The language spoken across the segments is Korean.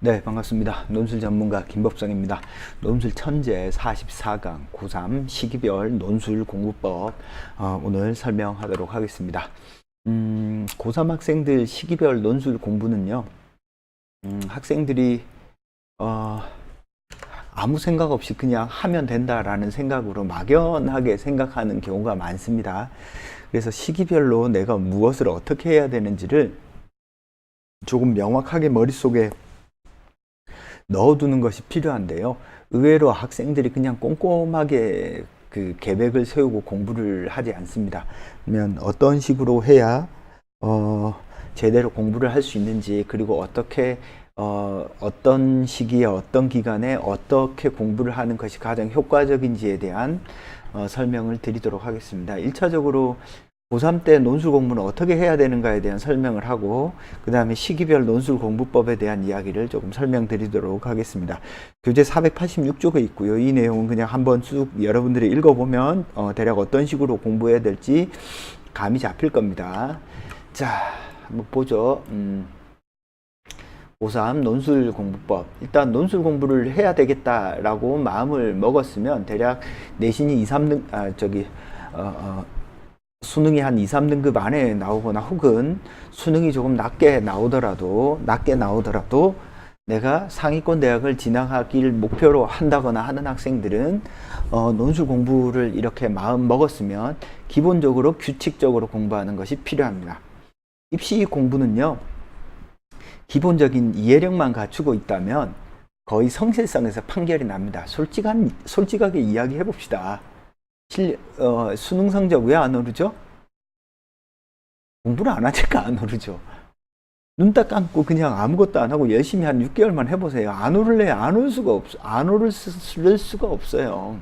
네, 반갑습니다. 논술 전문가 김법성입니다. 논술 천재 44강 고3 시기별 논술 공부법 오늘 설명하도록 하겠습니다. 고3 학생들 시기별 논술 공부는요, 학생들이 아무 생각 없이 그냥 하면 된다라는 생각으로 막연하게 생각하는 경우가 많습니다. 그래서 시기별로 내가 무엇을 어떻게 해야 되는지를 조금 명확하게 머릿속에 넣어두는 것이 필요한데요. 의외로 학생들이 그냥 꼼꼼하게 그 계획을 세우고 공부를 하지 않습니다. 그러면 어떤 식으로 해야 제대로 공부를 할 수 있는지, 그리고 어떻게 어떤 시기에 어떤 기간에 어떻게 공부를 하는 것이 가장 효과적인지에 대한 설명을 드리도록 하겠습니다. 1차적으로 고3 때 논술 공부는 어떻게 해야 되는가에 대한 설명을 하고, 그 다음에 시기별 논술 공부법에 대한 이야기를 조금 설명드리도록 하겠습니다. 교재 486쪽에 있고요. 이 내용은 그냥 한번 쭉 여러분들이 읽어보면 대략 어떤 식으로 공부해야 될지 감이 잡힐 겁니다. 자, 한번 보죠. 고3 논술 공부법. 일단 논술 공부를 해야 되겠다라고 마음을 먹었으면 대략 내신이 2, 3등, 수능이 한 2, 3등급 안에 나오거나, 혹은 수능이 조금 낮게 나오더라도 내가 상위권 대학을 진학하기를 목표로 한다거나 하는 학생들은 논술 공부를 이렇게 마음 먹었으면 기본적으로 규칙적으로 공부하는 것이 필요합니다. 입시 공부는요, 기본적인 이해력만 갖추고 있다면 거의 성실성에서 판결이 납니다. 솔직하게 이야기해 봅시다. 수능 성적 왜 안 오르죠? 공부를 안 하니까 안 오르죠. 눈 딱 감고 그냥 아무것도 안 하고 열심히 한 6개월만 해보세요. 안 오를 수가 없어요.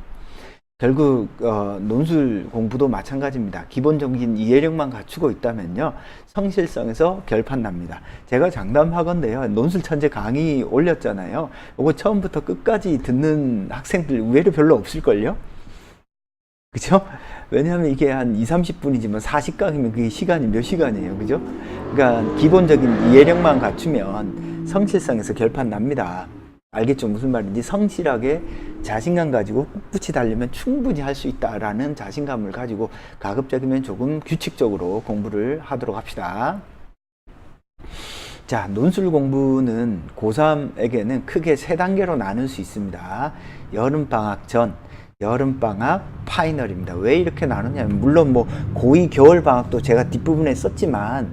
결국 논술 공부도 마찬가지입니다. 기본적인 이해력만 갖추고 있다면요, 성실성에서 결판 납니다. 제가 장담하건대요, 논술 천재 강의 올렸잖아요. 이거 처음부터 끝까지 듣는 학생들 의외로 별로 없을걸요? 그죠? 왜냐하면 이게 한 2, 30분이지만 40강이면 그게 시간이 몇 시간이에요. 그죠? 그러니까 기본적인 이해력만 갖추면 성실성에서 결판 납니다. 알겠죠? 무슨 말인지. 성실하게 자신감 가지고 꿋꿋이 달리면 충분히 할 수 있다라는 자신감을 가지고 가급적이면 조금 규칙적으로 공부를 하도록 합시다. 자, 논술 공부는 고3에게는 크게 3단계로 나눌 수 있습니다. 여름방학 전, 여름방학, 파이널입니다. 왜 이렇게 나누냐면, 물론 뭐 고2 겨울방학도 제가 뒷부분에 썼지만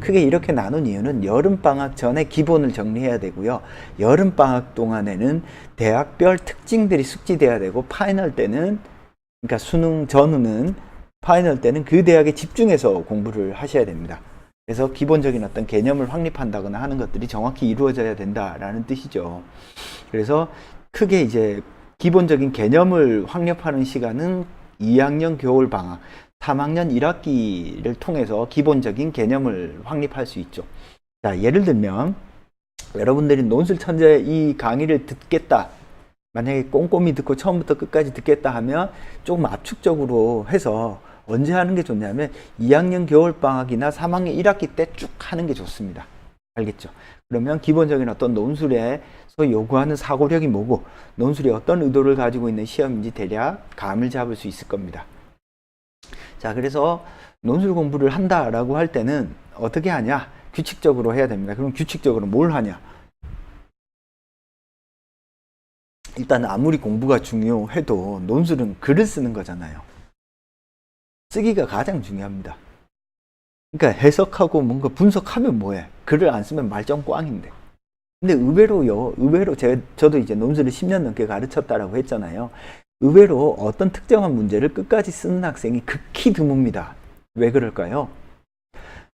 크게 이렇게 나눈 이유는 여름방학 전에 기본을 정리해야 되고요, 여름방학 동안에는 대학별 특징들이 숙지돼야 되고, 파이널 때는, 그러니까 수능 전후는, 파이널 때는 그 대학에 집중해서 공부를 하셔야 됩니다. 그래서 기본적인 어떤 개념을 확립한다거나 하는 것들이 정확히 이루어져야 된다라는 뜻이죠. 그래서 크게 이제 기본적인 개념을 확립하는 시간은 2학년 겨울방학, 3학년 1학기를 통해서 기본적인 개념을 확립할 수 있죠. 자, 예를 들면 여러분들이 논술 천재 이 강의를 듣겠다, 만약에 꼼꼼히 듣고 처음부터 끝까지 듣겠다 하면 조금 압축적으로 해서 언제 하는 게 좋냐면 2학년 겨울방학이나 3학년 1학기 때 쭉 하는 게 좋습니다. 알겠죠? 그러면 기본적인 어떤 논술에 소위 요구하는 사고력이 뭐고, 논술이 어떤 의도를 가지고 있는 시험인지 대략 감을 잡을 수 있을 겁니다. 자, 그래서 논술 공부를 한다라고 할 때는 어떻게 하냐? 규칙적으로 해야 됩니다. 그럼 규칙적으로 뭘 하냐? 일단 아무리 공부가 중요해도 논술은 글을 쓰는 거잖아요. 쓰기가 가장 중요합니다. 그러니까 해석하고 뭔가 분석하면 뭐해? 글을 안 쓰면 말짱 꽝인데. 근데 의외로 저도 이제 논술을 10년 넘게 가르쳤다라고 했잖아요. 의외로 어떤 특정한 문제를 끝까지 쓰는 학생이 극히 드뭅니다. 왜 그럴까요?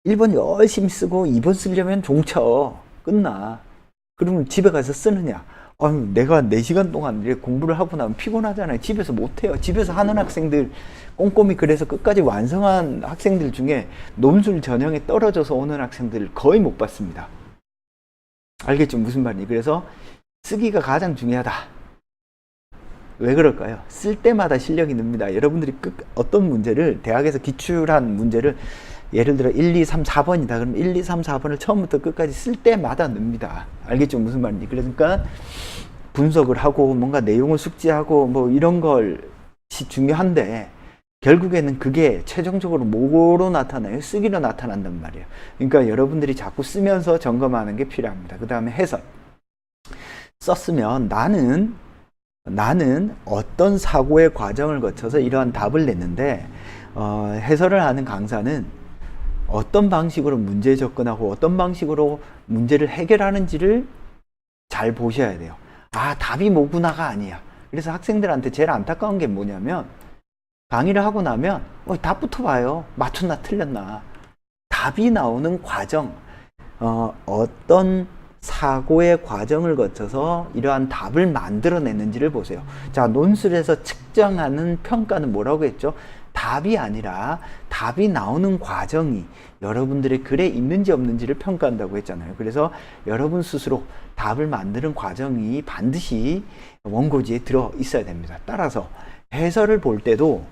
1번 열심히 쓰고 2번 쓰려면 종쳐. 끝나. 그러면 집에 가서 쓰느냐? 아유, 내가 4시간 동안 이렇게 공부를 하고 나면 피곤하잖아요. 집에서 못해요. 집에서 하는 학생들, 꼼꼼히 그래서 끝까지 완성한 학생들 중에 논술 전형에 떨어져서 오는 학생들을 거의 못 봤습니다. 알겠죠? 무슨 말인지. 그래서 쓰기가 가장 중요하다. 왜 그럴까요? 쓸 때마다 실력이 늡니다. 여러분들이 어떤 문제를, 대학에서 기출한 문제를 예를 들어 1, 2, 3, 4번이다. 그럼 1, 2, 3, 4번을 처음부터 끝까지 쓸 때마다 넣습니다. 알겠죠? 무슨 말인지. 그러니까 분석을 하고 뭔가 내용을 숙지하고 뭐 이런 것이 중요한데 결국에는 그게 최종적으로 뭐로 나타나요? 쓰기로 나타난단 말이에요. 그러니까 여러분들이 자꾸 쓰면서 점검하는 게 필요합니다. 그 다음에 해석. 썼으면 나는 어떤 사고의 과정을 거쳐서 이러한 답을 냈는데 해설을 하는 강사는 어떤 방식으로 문제에 접근하고 어떤 방식으로 문제를 해결하는지를 잘 보셔야 돼요. 아, 답이 뭐구나가 아니야. 그래서 학생들한테 제일 안타까운 게 뭐냐면 강의를 하고 나면 답부터 봐요. 맞췄나 틀렸나. 답이 나오는 과정, 어떤 사고의 과정을 거쳐서 이러한 답을 만들어냈는지를 보세요. 자, 논술에서 측정하는 평가는 뭐라고 했죠? 답이 아니라 답이 나오는 과정이 여러분들의 글에 있는지 없는지를 평가한다고 했잖아요. 그래서 여러분 스스로 답을 만드는 과정이 반드시 원고지에 들어 있어야 됩니다. 따라서 해설을 볼 때도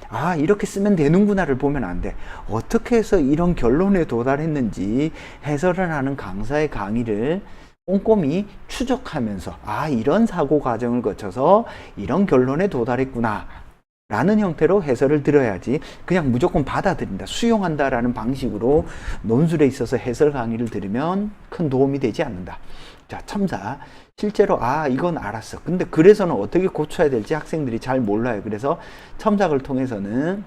아, 이렇게 쓰면 되는구나를 보면 안 돼. 어떻게 해서 이런 결론에 도달했는지 해설을 하는 강사의 강의를 꼼꼼히 추적하면서 아, 이런 사고 과정을 거쳐서 이런 결론에 도달했구나 라는 형태로 해설을 들어야지 그냥 무조건 받아들인다, 수용한다라는 방식으로 논술에 있어서 해설 강의를 들으면 큰 도움이 되지 않는다. 자, 첨사. 실제로 이건 알았어. 근데 그래서는 어떻게 고쳐야 될지 학생들이 잘 몰라요. 그래서 첨삭을 통해서는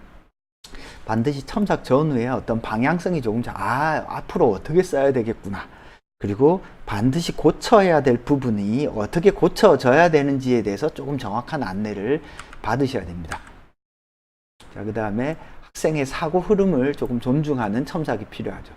반드시 첨삭 전후에 어떤 방향성이 조금 앞으로 어떻게 써야 되겠구나. 그리고 반드시 고쳐야 될 부분이 어떻게 고쳐져야 되는지에 대해서 조금 정확한 안내를 받으셔야 됩니다. 자, 그 다음에 학생의 사고 흐름을 조금 존중하는 첨삭이 필요하죠.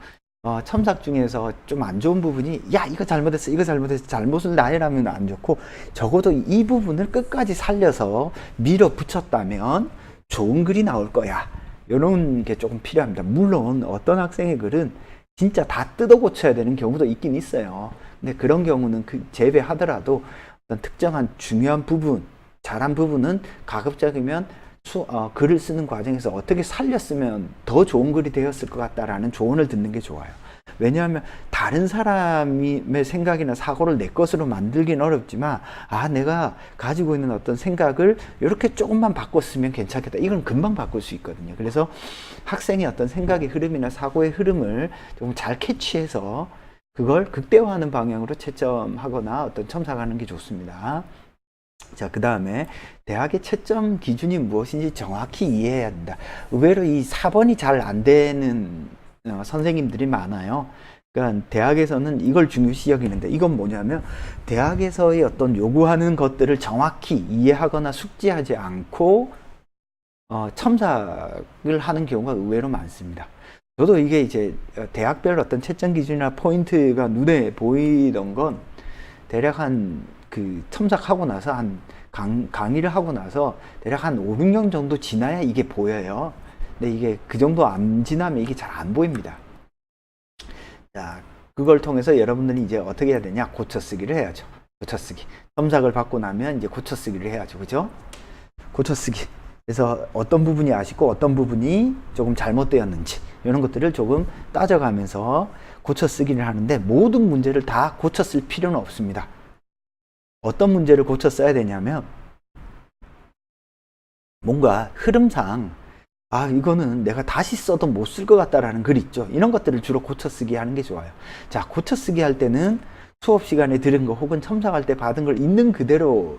첨삭 중에서 좀 안 좋은 부분이 이거 잘못했어, 이거 잘못했어, 잘못을 나열하면 안 좋고 적어도 이 부분을 끝까지 살려서 밀어붙였다면 좋은 글이 나올 거야. 이런 게 조금 필요합니다. 물론 어떤 학생의 글은 진짜 다 뜯어 고쳐야 되는 경우도 있긴 있어요. 근데 그런 경우는 제외하더라도 어떤 특정한 중요한 부분, 잘한 부분은 가급적이면 글을 쓰는 과정에서 어떻게 살렸으면 더 좋은 글이 되었을 것 같다라는 조언을 듣는 게 좋아요. 왜냐하면 다른 사람의 생각이나 사고를 내 것으로 만들긴 어렵지만 내가 가지고 있는 어떤 생각을 이렇게 조금만 바꿨으면 괜찮겠다. 이건 금방 바꿀 수 있거든요. 그래서 학생의 어떤 생각의 흐름이나 사고의 흐름을 좀 잘 캐치해서 그걸 극대화하는 방향으로 채점하거나 어떤 첨삭하는 게 좋습니다. 자, 그 다음에 대학의 채점 기준이 무엇인지 정확히 이해해야 된다. 의외로 이 4번이 잘 안 되는 선생님들이 많아요. 그러니까 대학에서는 이걸 중요시 여기는데 이건 뭐냐면 대학에서의 어떤 요구하는 것들을 정확히 이해하거나 숙지하지 않고 첨삭을 하는 경우가 의외로 많습니다. 저도 이게 이제 대학별 어떤 채점 기준이나 포인트가 눈에 보이던 건 대략 첨삭하고 나서 강의를 하고 나서 대략 한 5, 6년 정도 지나야 이게 보여요. 근데 이게 그 정도 안 지나면 이게 잘 안 보입니다. 자, 그걸 통해서 여러분들이 이제 어떻게 해야 되냐? 고쳐쓰기를 해야죠. 고쳐쓰기. 첨삭을 받고 나면 이제 고쳐쓰기를 해야죠. 그죠? 고쳐쓰기. 그래서 어떤 부분이 아쉽고 어떤 부분이 조금 잘못되었는지 이런 것들을 조금 따져가면서 고쳐쓰기를 하는데 모든 문제를 다 고쳐쓸 필요는 없습니다. 어떤 문제를 고쳐 써야 되냐면 뭔가 흐름상 이거는 내가 다시 써도 못 쓸 것 같다라는 글 있죠. 이런 것들을 주로 고쳐 쓰기 하는 게 좋아요. 자, 고쳐 쓰기 할 때는 수업 시간에 들은 거 혹은 첨삭할 때 받은 걸 있는 그대로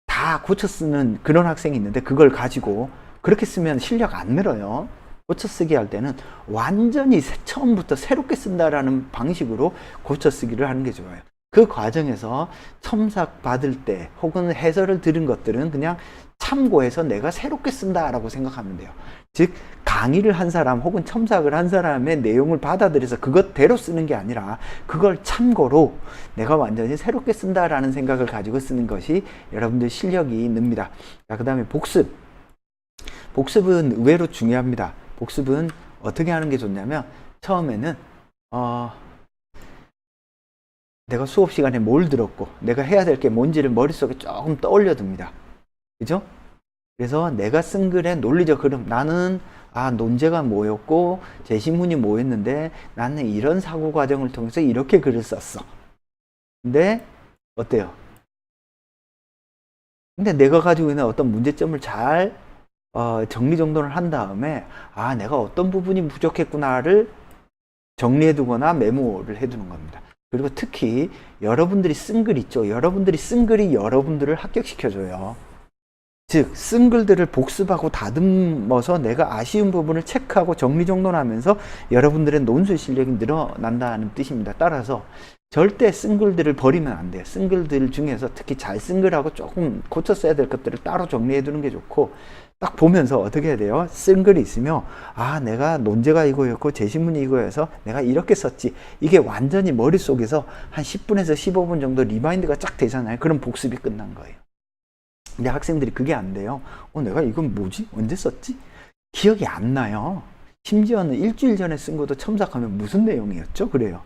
다 고쳐 쓰는 그런 학생이 있는데 그걸 가지고 그렇게 쓰면 실력 안 늘어요. 고쳐 쓰기 할 때는 완전히 처음부터 새롭게 쓴다라는 방식으로 고쳐 쓰기를 하는 게 좋아요. 그 과정에서 첨삭 받을 때 혹은 해설을 들은 것들은 그냥 참고해서 내가 새롭게 쓴다라고 생각하면 돼요. 즉 강의를 한 사람 혹은 첨삭을 한 사람의 내용을 받아들여서 그것대로 쓰는 게 아니라 그걸 참고로 내가 완전히 새롭게 쓴다라는 생각을 가지고 쓰는 것이 여러분들 실력이 늡니다. 자, 그 다음에 복습. 복습은 의외로 중요합니다. 복습은 어떻게 하는 게 좋냐면 처음에는 내가 수업 시간에 뭘 들었고 내가 해야 될 게 뭔지를 머릿속에 조금 떠올려 둡니다. 그죠? 그래서 내가 쓴 글의 논리적 흐름, 나는 아, 논제가 뭐였고 제시문이 뭐였는데 나는 이런 사고 과정을 통해서 이렇게 글을 썼어. 근데 어때요? 근데 내가 가지고 있는 어떤 문제점을 잘 정리정돈을 한 다음에 아, 내가 어떤 부분이 부족했구나를 정리해두거나 메모를 해두는 겁니다. 그리고 특히 여러분들이 쓴 글 있죠. 여러분들이 쓴 글이 여러분들을 합격시켜줘요. 즉, 쓴 글들을 복습하고 다듬어서 내가 아쉬운 부분을 체크하고 정리정돈하면서 여러분들의 논술 실력이 늘어난다는 뜻입니다. 따라서 절대 쓴 글들을 버리면 안 돼요. 쓴 글들 중에서 특히 잘 쓴 글하고 조금 고쳐 써야 될 것들을 따로 정리해 두는 게 좋고, 딱 보면서 어떻게 해야 돼요? 쓴 글이 있으면 아, 내가 논제가 이거였고 제시문이 이거여서 내가 이렇게 썼지. 이게 완전히 머릿속에서 한 10분에서 15분 정도 리마인드가 쫙 되잖아요. 그럼 복습이 끝난 거예요. 근데 학생들이 그게 안 돼요. 내가 이건 뭐지? 언제 썼지? 기억이 안 나요. 심지어는 일주일 전에 쓴 것도 첨삭하면 무슨 내용이었죠? 그래요.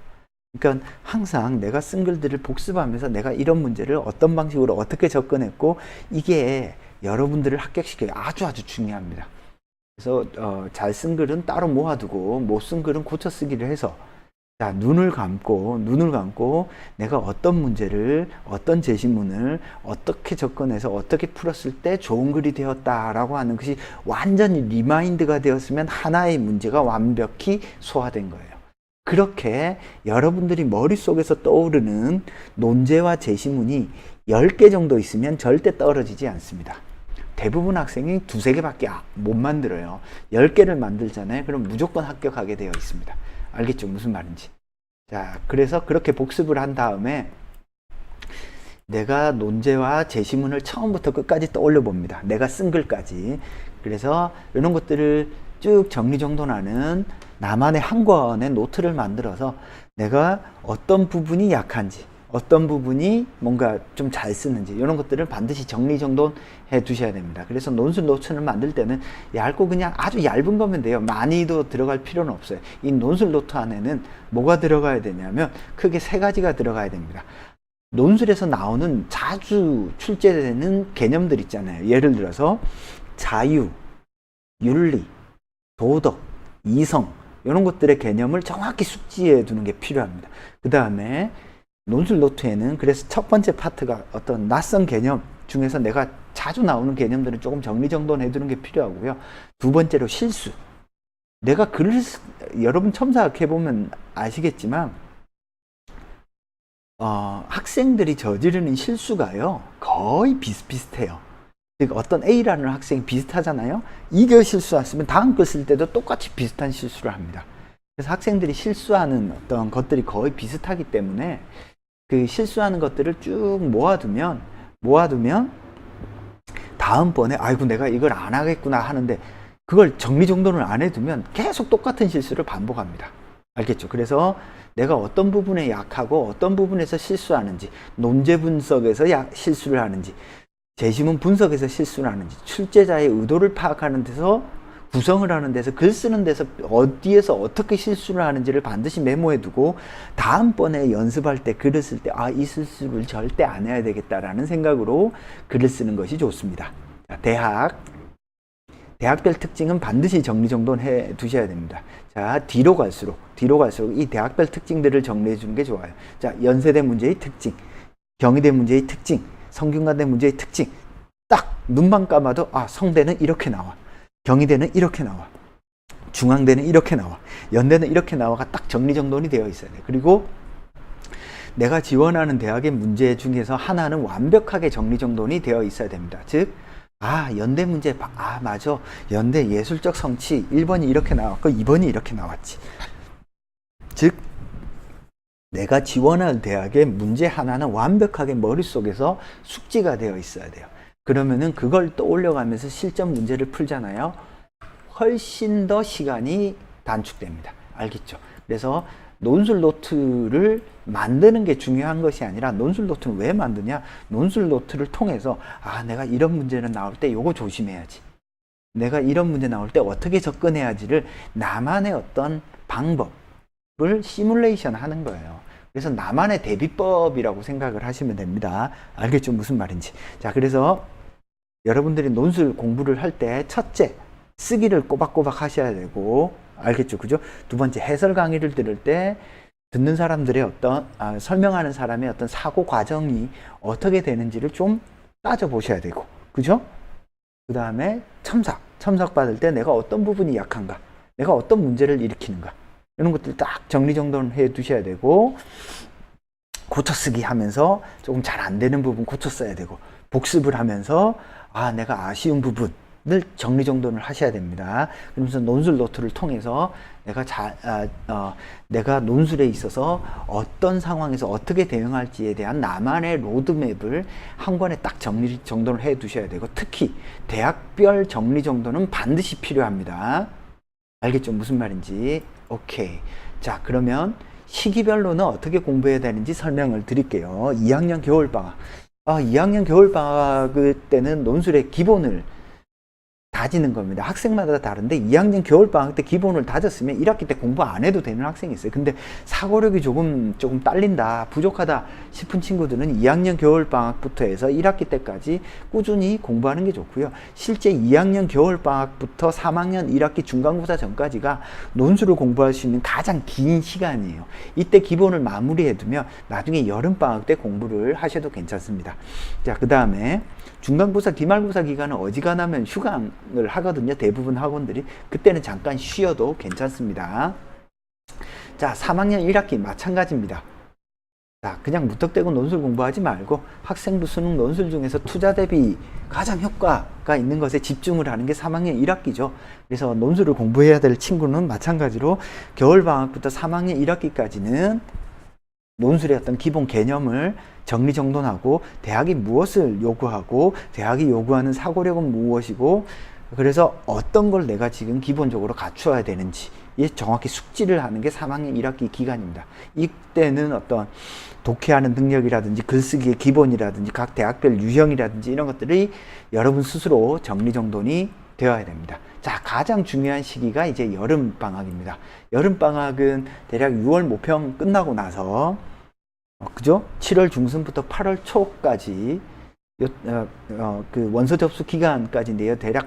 그러니까 항상 내가 쓴 글들을 복습하면서 내가 이런 문제를 어떤 방식으로 어떻게 접근했고, 이게 여러분들을 합격시켜요. 아주 중요합니다. 그래서 잘 쓴 글은 따로 모아두고 못 쓴 글은 고쳐 쓰기를 해서, 자, 눈을 감고 내가 어떤 문제를, 어떤 제시문을 어떻게 접근해서 어떻게 풀었을 때 좋은 글이 되었다라고 하는 것이 완전히 리마인드가 되었으면 하나의 문제가 완벽히 소화된 거예요. 그렇게 여러분들이 머릿속에서 떠오르는 논제와 제시문이 10개 정도 있으면 절대 떨어지지 않습니다. 대부분 학생이 2-3개밖에 못 만들어요. 10개를 만들잖아요. 그럼 무조건 합격하게 되어 있습니다. 알겠죠? 무슨 말인지. 자, 그래서 그렇게 복습을 한 다음에 내가 논제와 제시문을 처음부터 끝까지 떠올려 봅니다. 내가 쓴 글까지. 그래서 이런 것들을 쭉 정리정돈하는 나만의 한 권의 노트를 만들어서 내가 어떤 부분이 약한지, 어떤 부분이 뭔가 좀 잘 쓰는지 이런 것들을 반드시 정리정돈해 두셔야 됩니다. 그래서 논술 노트를 만들 때는 얇고 그냥 아주 얇은 거면 돼요. 많이도 들어갈 필요는 없어요. 이 논술 노트 안에는 뭐가 들어가야 되냐면 크게 3가지가 들어가야 됩니다. 논술에서 나오는 자주 출제되는 개념들 있잖아요. 예를 들어서 자유, 윤리, 도덕, 이성 이런 것들의 개념을 정확히 숙지해 두는 게 필요합니다. 그 다음에 논술 노트에는 그래서 첫 번째 파트가 어떤 낯선 개념 중에서 내가 자주 나오는 개념들은 조금 정리정돈해 두는 게 필요하고요. 두 번째로 실수. 내가 글을 여러분 첨삭해 보면 아시겠지만 학생들이 저지르는 실수가요 거의 비슷비슷해요. 즉 어떤 A라는 학생이 비슷하잖아요. 이거 실수했으면 다음 거 쓸 때도 똑같이 비슷한 실수를 합니다. 그래서 학생들이 실수하는 어떤 것들이 거의 비슷하기 때문에 그 실수하는 것들을 쭉 모아두면 다음번에 아이고 내가 이걸 안 하겠구나 하는데 그걸 정리정돈을 안 해두면 계속 똑같은 실수를 반복합니다. 알겠죠? 그래서 내가 어떤 부분에 약하고 어떤 부분에서 실수하는지, 논제 분석에서 실수를 하는지, 제시문 분석에서 실수를 하는지, 출제자의 의도를 파악하는 데서, 구성을 하는 데서, 글 쓰는 데서 어디에서 어떻게 실수를 하는지를 반드시 메모해 두고 다음번에 연습할 때 글을 쓸 때 아, 이 실수를 절대 안 해야 되겠다라는 생각으로 글을 쓰는 것이 좋습니다. 자, 대학별 특징은 반드시 정리정돈해 두셔야 됩니다. 자, 뒤로 갈수록 이 대학별 특징들을 정리해 주는 게 좋아요. 자, 연세대 문제의 특징, 경희대 문제의 특징, 성균관대 문제의 특징. 딱 눈만 감아도 아, 성대는 이렇게 나와. 경희대는 이렇게 나와. 중앙대는 이렇게 나와. 연대는 이렇게 나와가 딱 정리정돈이 되어 있어야 돼. 그리고 내가 지원하는 대학의 문제 중에서 하나는 완벽하게 정리정돈이 되어 있어야 됩니다. 즉, 아, 연대 문제, 아, 맞아. 연대 예술적 성취 1번이 이렇게 나왔고 2번이 이렇게 나왔지. 즉, 내가 지원할 대학의 문제 하나는 완벽하게 머릿속에서 숙지가 되어 있어야 돼요. 그러면은 그걸 떠올려가면서 실전 문제를 풀잖아요. 훨씬 더 시간이 단축됩니다. 알겠죠? 그래서 논술 노트를 만드는 게 중요한 것이 아니라 논술 노트는 왜 만드냐? 논술 노트를 통해서 아, 내가 이런 문제는 나올 때 요거 조심해야지. 내가 이런 문제 나올 때 어떻게 접근해야지를 나만의 어떤 방법을 시뮬레이션 하는 거예요. 그래서 나만의 대비법이라고 생각을 하시면 됩니다. 알겠죠? 무슨 말인지. 자, 그래서 여러분들이 논술 공부를 할 때 첫째, 쓰기를 꼬박꼬박 하셔야 되고, 알겠죠? 그죠? 두 번째, 해설 강의를 들을 때 듣는 사람들의 어떤 설명하는 사람의 어떤 사고 과정이 어떻게 되는지를 좀 따져보셔야 되고, 그죠? 그 다음에 첨삭 받을 때 내가 어떤 부분이 약한가, 내가 어떤 문제를 일으키는가, 이런 것들 딱 정리정돈 해 두셔야 되고, 고쳐쓰기 하면서 조금 잘 안 되는 부분 고쳐 써야 되고, 복습을 하면서 내가 아쉬운 부분을 정리정돈을 하셔야 됩니다. 그러면서 논술 노트를 통해서 내가 논술에 있어서 어떤 상황에서 어떻게 대응할지에 대한 나만의 로드맵을 한 권에 딱 정리정돈을 해 두셔야 되고, 특히 대학별 정리정돈은 반드시 필요합니다. 알겠죠? 무슨 말인지. 오케이. 자, 그러면 시기별로는 어떻게 공부해야 되는지 설명을 드릴게요. 2학년 겨울방학. 2학년 겨울방학 때는 논술의 기본을 다지는 겁니다. 학생마다 다른데 2학년 겨울방학 때 기본을 다졌으면 1학기 때 공부 안 해도 되는 학생이 있어요. 근데 사고력이 조금 딸린다, 부족하다 싶은 친구들은 2학년 겨울방학부터 해서 1학기 때까지 꾸준히 공부하는 게 좋고요. 실제 2학년 겨울방학부터 3학년 1학기 중간고사 전까지가 논술을 공부할 수 있는 가장 긴 시간이에요. 이때 기본을 마무리해두면 나중에 여름방학 때 공부를 하셔도 괜찮습니다. 자, 그 다음에 중간고사, 기말고사 기간은 어지간하면 휴강을 하거든요. 대부분 학원들이. 그때는 잠깐 쉬어도 괜찮습니다. 자, 3학년 1학기 마찬가지입니다. 자, 그냥 무턱대고 논술 공부하지 말고 학생부 수능 논술 중에서 투자 대비 가장 효과가 있는 것에 집중을 하는 게 3학년 1학기죠. 그래서 논술을 공부해야 될 친구는 마찬가지로 겨울방학부터 3학년 1학기까지는 논술의 어떤 기본 개념을 정리정돈하고, 대학이 무엇을 요구하고 대학이 요구하는 사고력은 무엇이고, 그래서 어떤 걸 내가 지금 기본적으로 갖추어야 되는지 정확히 숙지를 하는 게 3학년 1학기 기간입니다. 이때는 어떤 독해하는 능력이라든지 글쓰기의 기본이라든지 각 대학별 유형이라든지 이런 것들이 여러분 스스로 정리정돈이 되어야 됩니다. 자, 가장 중요한 시기가 이제 여름방학입니다. 여름방학은 대략 6월 모평 끝나고 나서 그죠? 7월 중순부터 8월 초까지 그 원서 접수 기간까지인데요. 대략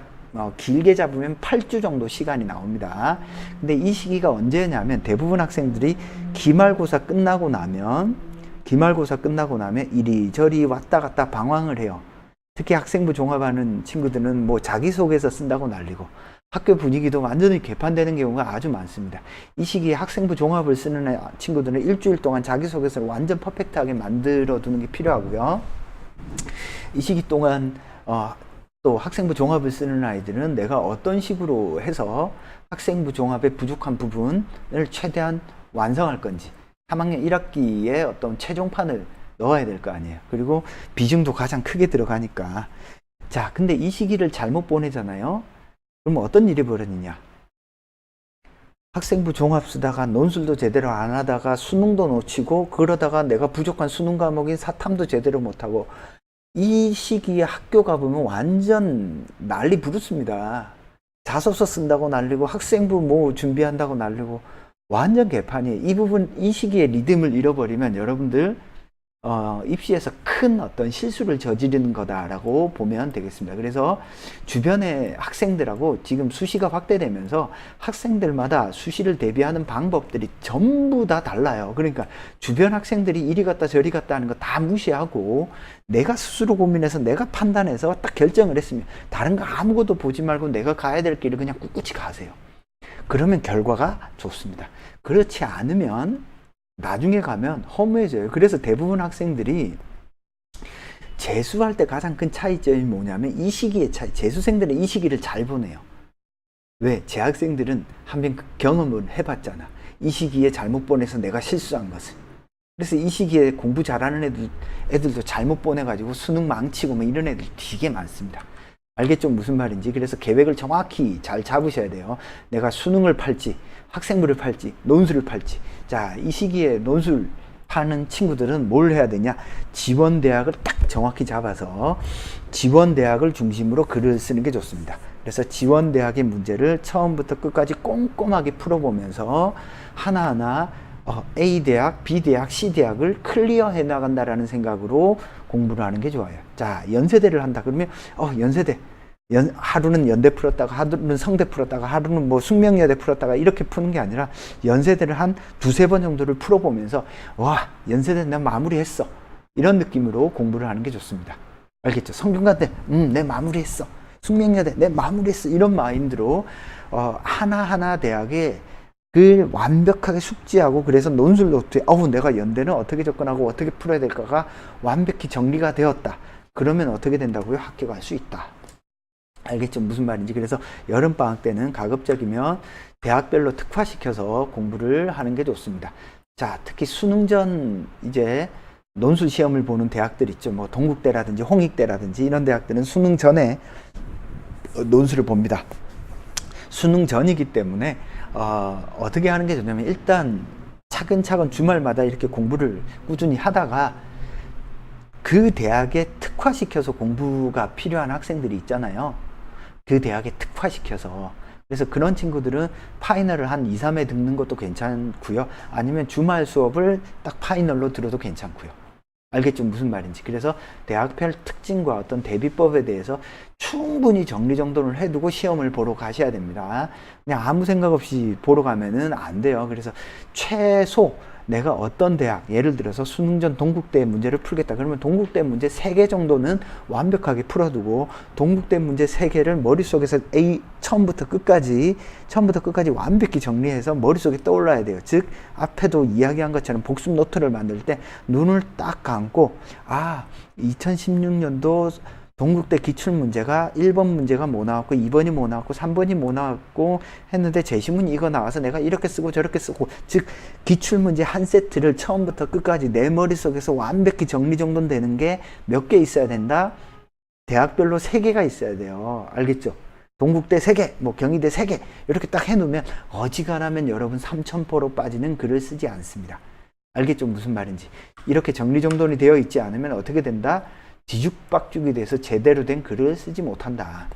길게 잡으면 8주 정도 시간이 나옵니다. 근데 이 시기가 언제냐면 대부분 학생들이 기말고사 끝나고 나면 이리저리 왔다 갔다 방황을 해요. 특히 학생부 종합하는 친구들은 뭐 자기소개서 쓴다고 난리고 학교 분위기도 완전히 개판되는 경우가 아주 많습니다. 이 시기에 학생부 종합을 쓰는 친구들은 일주일 동안 자기소개서를 완전 퍼펙트하게 만들어 두는 게 필요하고요. 이 시기 동안 또 학생부 종합을 쓰는 아이들은 내가 어떤 식으로 해서 학생부 종합의 부족한 부분을 최대한 완성할 건지, 3학년 1학기에 어떤 최종판을 넣어야 될 거 아니에요. 그리고 비중도 가장 크게 들어가니까. 자, 근데 이 시기를 잘못 보내잖아요. 그럼 어떤 일이 벌어지냐? 학생부 종합 쓰다가 논술도 제대로 안 하다가 수능도 놓치고, 그러다가 내가 부족한 수능 과목인 사탐도 제대로 못하고, 이 시기에 학교 가보면 완전 난리 부르습니다. 자소서 쓴다고 난리고 학생부 뭐 준비한다고 난리고 완전 개판이에요. 이 시기에 리듬을 잃어버리면 여러분들 입시에서 큰 어떤 실수를 저지르는 거다라고 보면 되겠습니다. 그래서 주변의 학생들하고 지금 수시가 확대되면서 학생들마다 수시를 대비하는 방법들이 전부 다 달라요. 그러니까 주변 학생들이 이리 갔다 저리 갔다 하는 거 다 무시하고 내가 스스로 고민해서 내가 판단해서 딱 결정을 했으면 다른 거 아무것도 보지 말고 내가 가야 될 길을 그냥 꿋꿋이 가세요. 그러면 결과가 좋습니다. 그렇지 않으면 나중에 가면 허무해져요. 그래서 대부분 학생들이 재수할 때 가장 큰 차이점이 뭐냐면 이 시기의 차이. 재수생들은 이 시기를 잘 보내요. 왜? 재학생들은 한번 경험을 해봤잖아. 이 시기에 잘못 보내서 내가 실수한 것을. 그래서 이 시기에 공부 잘하는 애들도 잘못 보내가지고 수능 망치고 뭐 이런 애들 되게 많습니다. 알겠죠? 무슨 말인지. 그래서 계획을 정확히 잘 잡으셔야 돼요. 내가 수능을 팔지, 학생부를 팔지, 논술을 팔지. 자, 이 시기에 논술 파는 친구들은 뭘 해야 되냐? 지원대학을 딱 정확히 잡아서 지원대학을 중심으로 글을 쓰는 게 좋습니다. 그래서 지원대학의 문제를 처음부터 끝까지 꼼꼼하게 풀어보면서 하나하나 A대학, B대학, C대학을 클리어해 나간다라는 생각으로 공부를 하는 게 좋아요. 자, 연세대를 한다 그러면 연세대 하루는 연대 풀었다가 하루는 성대 풀었다가 하루는 뭐 숙명여대 풀었다가 이렇게 푸는 게 아니라 연세대를 한 두세 번 정도를 풀어보면서 와, 연세대 난 마무리했어, 이런 느낌으로 공부를 하는 게 좋습니다. 알겠죠? 성균관대 내 마무리했어, 숙명여대 내 마무리했어, 이런 마인드로 하나하나 대학에 그 완벽하게 숙지하고, 그래서 논술 노트에 내가 연대는 어떻게 접근하고 어떻게 풀어야 될까가 완벽히 정리가 되었다. 그러면 어떻게 된다고요? 학교 갈 수 있다. 알겠죠? 무슨 말인지. 그래서 여름방학 때는 가급적이면 대학별로 특화시켜서 공부를 하는 게 좋습니다. 자, 특히 수능 전 이제 논술 시험을 보는 대학들 있죠. 뭐 동국대라든지 홍익대라든지 이런 대학들은 수능 전에 논술을 봅니다. 수능 전이기 때문에 어떻게 하는 게 좋냐면, 일단 차근차근 주말마다 이렇게 공부를 꾸준히 하다가 그 대학에 특화시켜서 공부가 필요한 학생들이 있잖아요. 그 대학에 특화시켜서. 그래서 그런 친구들은 파이널을 한 2, 3회 듣는 것도 괜찮고요. 아니면 주말 수업을 딱 파이널로 들어도 괜찮고요. 알겠죠? 무슨 말인지. 그래서 대학별 특징과 어떤 대비법에 대해서 충분히 정리정돈을 해두고 시험을 보러 가셔야 됩니다. 그냥 아무 생각 없이 보러 가면은 안 돼요. 그래서 최소 내가 어떤 대학, 예를 들어서 수능 전 동국대 문제를 풀겠다. 그러면 동국대 문제 3개 정도는 완벽하게 풀어두고, 동국대 문제 3개를 머릿속에서 처음부터 끝까지 완벽히 정리해서 머릿속에 떠올라야 돼요. 즉, 앞에도 이야기한 것처럼 복습 노트를 만들 때 눈을 딱 감고, 2016년도 동국대 기출문제가 1번 문제가 뭐 나왔고 2번이 뭐 나왔고 3번이 뭐 나왔고 했는데 제시문이 이거 나와서 내가 이렇게 쓰고 저렇게 쓰고, 즉 기출문제 한 세트를 처음부터 끝까지 내 머릿속에서 완벽히 정리정돈되는 게 몇 개 있어야 된다? 대학별로 3개가 있어야 돼요. 알겠죠? 동국대 3개, 뭐 경희대 3개 이렇게 딱 해놓으면 어지간하면 여러분 3,000포로 빠지는 글을 쓰지 않습니다. 알겠죠? 무슨 말인지. 이렇게 정리정돈이 되어 있지 않으면 어떻게 된다? 뒤죽박죽이 돼서 제대로 된 글을 쓰지 못한다.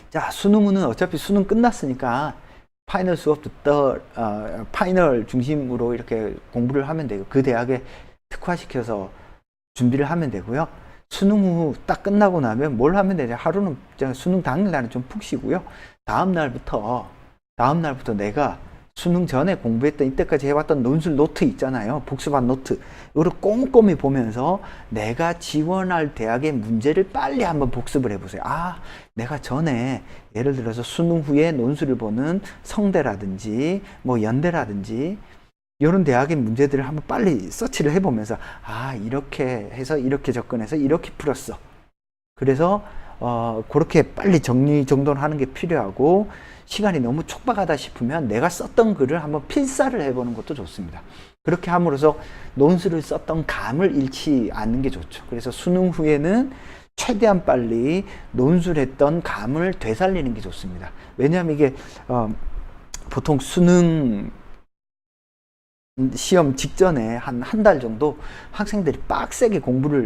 자, 수능은 어차피 수능 끝났으니까 파이널 수업부터 파이널 중심으로 이렇게 공부를 하면 되고, 그 대학에 특화시켜서 준비를 하면 되고요. 수능 후 딱 끝나고 나면 뭘 하면 되냐? 하루는 수능 당일날은 좀 푹 쉬고요. 다음 날부터 내가 수능 전에 공부했던, 이때까지 해왔던 논술 노트 있잖아요. 복습한 노트. 이거를 꼼꼼히 보면서 내가 지원할 대학의 문제를 빨리 한번 복습을 해보세요. 내가 전에 예를 들어서 수능 후에 논술을 보는 성대라든지 뭐 연대라든지 이런 대학의 문제들을 한번 빨리 서치를 해보면서 이렇게 해서 이렇게 접근해서 이렇게 풀었어. 그래서 그렇게 빨리 정리정돈하는 게 필요하고, 시간이 너무 촉박하다 싶으면 내가 썼던 글을 한번 필사를 해보는 것도 좋습니다. 그렇게 함으로써 논술을 썼던 감을 잃지 않는 게 좋죠. 그래서 수능 후에는 최대한 빨리 논술했던 감을 되살리는 게 좋습니다. 왜냐하면 이게 보통 수능 시험 직전에 한 달 정도 학생들이 빡세게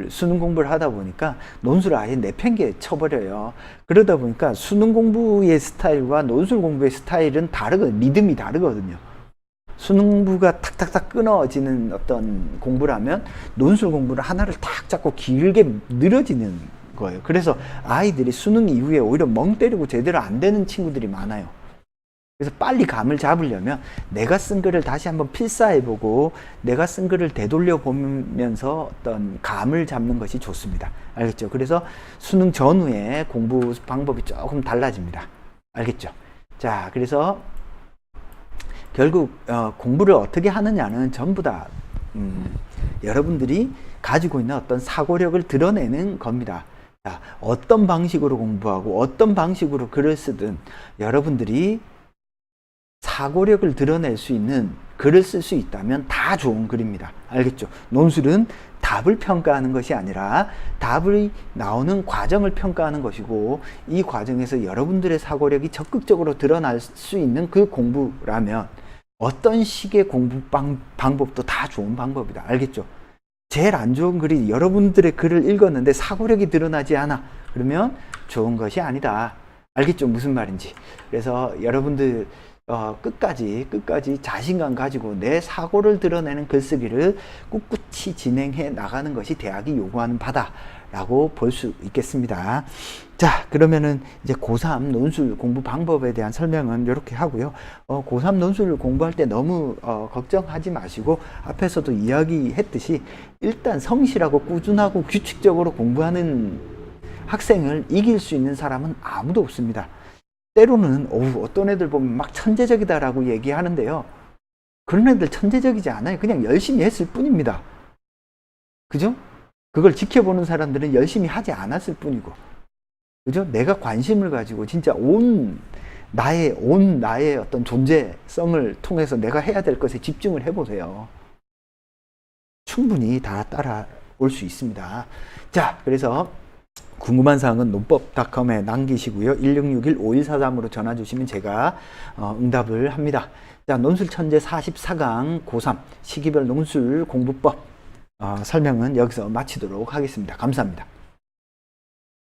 수능 공부를 하다 보니까 논술을 아예 내팽개 쳐버려요. 그러다 보니까 수능 공부의 스타일과 논술 공부의 스타일은 리듬이 다르거든요. 수능 공부가 탁탁탁 끊어지는 어떤 공부라면 논술 공부를 하나를 탁 잡고 길게 늘어지는 거예요. 그래서 아이들이 수능 이후에 오히려 멍 때리고 제대로 안 되는 친구들이 많아요. 그래서 빨리 감을 잡으려면 내가 쓴 글을 다시 한번 필사해보고 내가 쓴 글을 되돌려 보면서 어떤 감을 잡는 것이 좋습니다. 알겠죠? 그래서 수능 전후에 공부 방법이 조금 달라집니다. 알겠죠? 자, 그래서 결국 공부를 어떻게 하느냐는 전부 다 여러분들이 가지고 있는 어떤 사고력을 드러내는 겁니다. 자, 어떤 방식으로 공부하고 어떤 방식으로 글을 쓰든 여러분들이 사고력을 드러낼 수 있는 글을 쓸 수 있다면 다 좋은 글입니다. 알겠죠? 논술은 답을 평가하는 것이 아니라 답이 나오는 과정을 평가하는 것이고, 이 과정에서 여러분들의 사고력이 적극적으로 드러날 수 있는 그 공부라면 어떤 식의 공부 방법도 다 좋은 방법이다. 알겠죠? 제일 안 좋은 글이 여러분들의 글을 읽었는데 사고력이 드러나지 않아. 그러면 좋은 것이 아니다. 알겠죠? 무슨 말인지. 그래서 여러분들 끝까지 자신감 가지고 내 사고를 드러내는 글쓰기를 꿋꿋이 진행해 나가는 것이 대학이 요구하는 바다 라고 볼 수 있겠습니다. 자, 그러면은 이제 고3 논술 공부 방법에 대한 설명은 이렇게 하고요. 고3 논술 공부할 때 너무 걱정하지 마시고 앞에서도 이야기했듯이 일단 성실하고 꾸준하고 규칙적으로 공부하는 학생을 이길 수 있는 사람은 아무도 없습니다. 때로는 어떤 애들 보면 막 천재적이다라고 얘기하는데요. 그런 애들 천재적이지 않아요. 그냥 열심히 했을 뿐입니다. 그죠? 그걸 지켜보는 사람들은 열심히 하지 않았을 뿐이고, 그죠? 내가 관심을 가지고 진짜 온 나의 어떤 존재성을 통해서 내가 해야 될 것에 집중을 해보세요. 충분히 다 따라올 수 있습니다. 자, 그래서 궁금한 사항은 논법닷컴에 남기시고요. 1661-5143으로 전화 주시면 제가 응답을 합니다. 자, 논술천재 44강 고3 시기별 논술 공부법 설명은 여기서 마치도록 하겠습니다. 감사합니다.